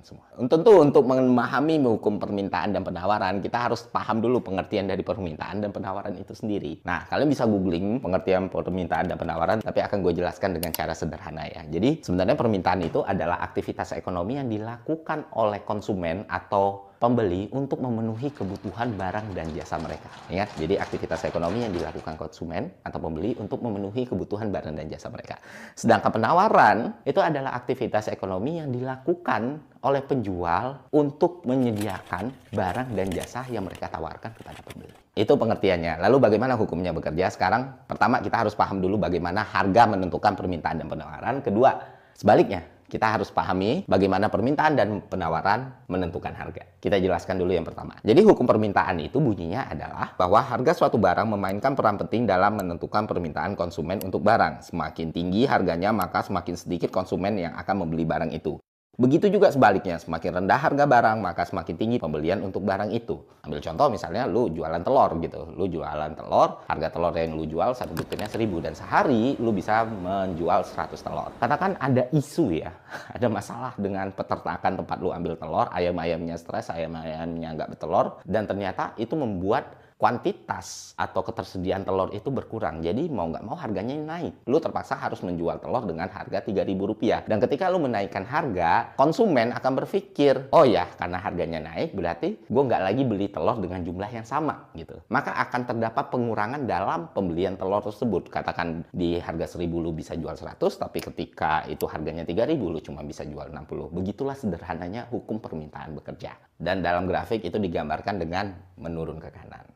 semua. Untuk memahami hukum permintaan dan penawaran, kita harus paham dulu pengertian dari permintaan dan penawaran itu sendiri. Nah, kalian bisa googling pengertian permintaan dan penawaran, tapi akan gue jelaskan dengan cara sederhana ya. Jadi, sebenarnya permintaan itu adalah aktivitas ekonomi yang dilakukan oleh konsumen atau pembeli untuk memenuhi kebutuhan barang dan jasa mereka. Ingat, jadi aktivitas ekonomi yang dilakukan konsumen atau pembeli untuk memenuhi kebutuhan barang dan jasa mereka. Sedangkan penawaran itu adalah aktivitas ekonomi yang dilakukan oleh penjual untuk menyediakan barang dan jasa yang mereka tawarkan kepada pembeli. Itu pengertiannya. Lalu bagaimana hukumnya bekerja? Sekarang, pertama kita harus paham dulu bagaimana harga menentukan permintaan dan penawaran. Kedua, sebaliknya, kita harus pahami bagaimana permintaan dan penawaran menentukan harga. Kita jelaskan dulu yang pertama. Jadi hukum permintaan itu bunyinya adalah bahwa harga suatu barang memainkan peran penting dalam menentukan permintaan konsumen untuk barang. Semakin tinggi harganya, maka semakin sedikit konsumen yang akan membeli barang itu. Begitu juga sebaliknya, semakin rendah harga barang, maka semakin tinggi pembelian untuk barang itu. Ambil contoh misalnya lu jualan telur gitu. Lu jualan telur, harga telur yang lu jual satu butirnya 1.000 dan sehari lu bisa menjual 100 telur. Katakan ada isu ya, ada masalah dengan peternakan tempat lu ambil telur, ayam-ayamnya stres, ayam-ayamnya nggak bertelur, dan ternyata itu membuat kuantitas atau ketersediaan telur itu berkurang. Jadi mau nggak mau harganya naik. Lu terpaksa harus menjual telur dengan harga Rp3.000. Dan ketika lu menaikkan harga, konsumen akan berpikir, oh ya karena harganya naik berarti gue nggak lagi beli telur dengan jumlah yang sama gitu. Maka akan terdapat pengurangan dalam pembelian telur tersebut. Katakan di harga 1.000 lu bisa jual 100, tapi ketika itu harganya 3.000 lu cuma bisa jual 60. Begitulah sederhananya hukum permintaan bekerja. Dan dalam grafik itu digambarkan dengan menurun ke kanan.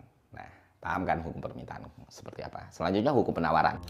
Paham kan hukum permintaan seperti apa? Selanjutnya hukum penawaran.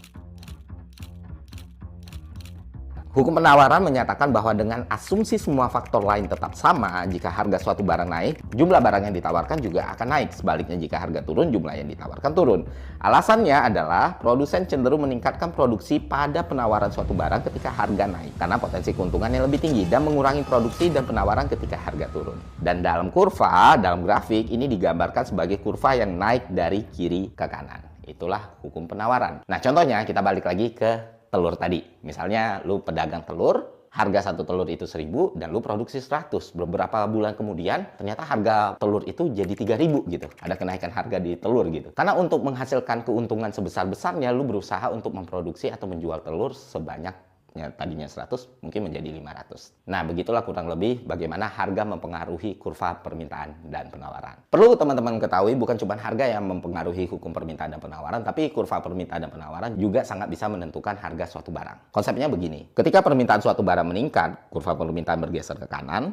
Hukum penawaran menyatakan bahwa dengan asumsi semua faktor lain tetap sama, jika harga suatu barang naik, jumlah barang yang ditawarkan juga akan naik. Sebaliknya jika harga turun, jumlah yang ditawarkan turun. Alasannya adalah produsen cenderung meningkatkan produksi pada penawaran suatu barang ketika harga naik, karena potensi keuntungannya lebih tinggi, dan mengurangi produksi dan penawaran ketika harga turun. Dan dalam kurva, dalam grafik, ini digambarkan sebagai kurva yang naik dari kiri ke kanan. Itulah hukum penawaran. Nah contohnya kita balik lagi ke telur tadi. Misalnya lu pedagang telur, harga satu telur itu 1.000 dan lu produksi 100. Beberapa bulan kemudian ternyata harga telur itu jadi 3.000 gitu. Ada kenaikan harga di telur gitu. Karena untuk menghasilkan keuntungan sebesar-besarnya lu berusaha untuk memproduksi atau menjual telur sebanyak tadinya 100 mungkin menjadi 500. Nah, begitulah kurang lebih bagaimana harga mempengaruhi kurva permintaan dan penawaran. Perlu teman-teman ketahui bukan cuma harga yang mempengaruhi hukum permintaan dan penawaran, tapi kurva permintaan dan penawaran juga sangat bisa menentukan harga suatu barang. Konsepnya begini, ketika permintaan suatu barang meningkat, kurva permintaan bergeser ke kanan,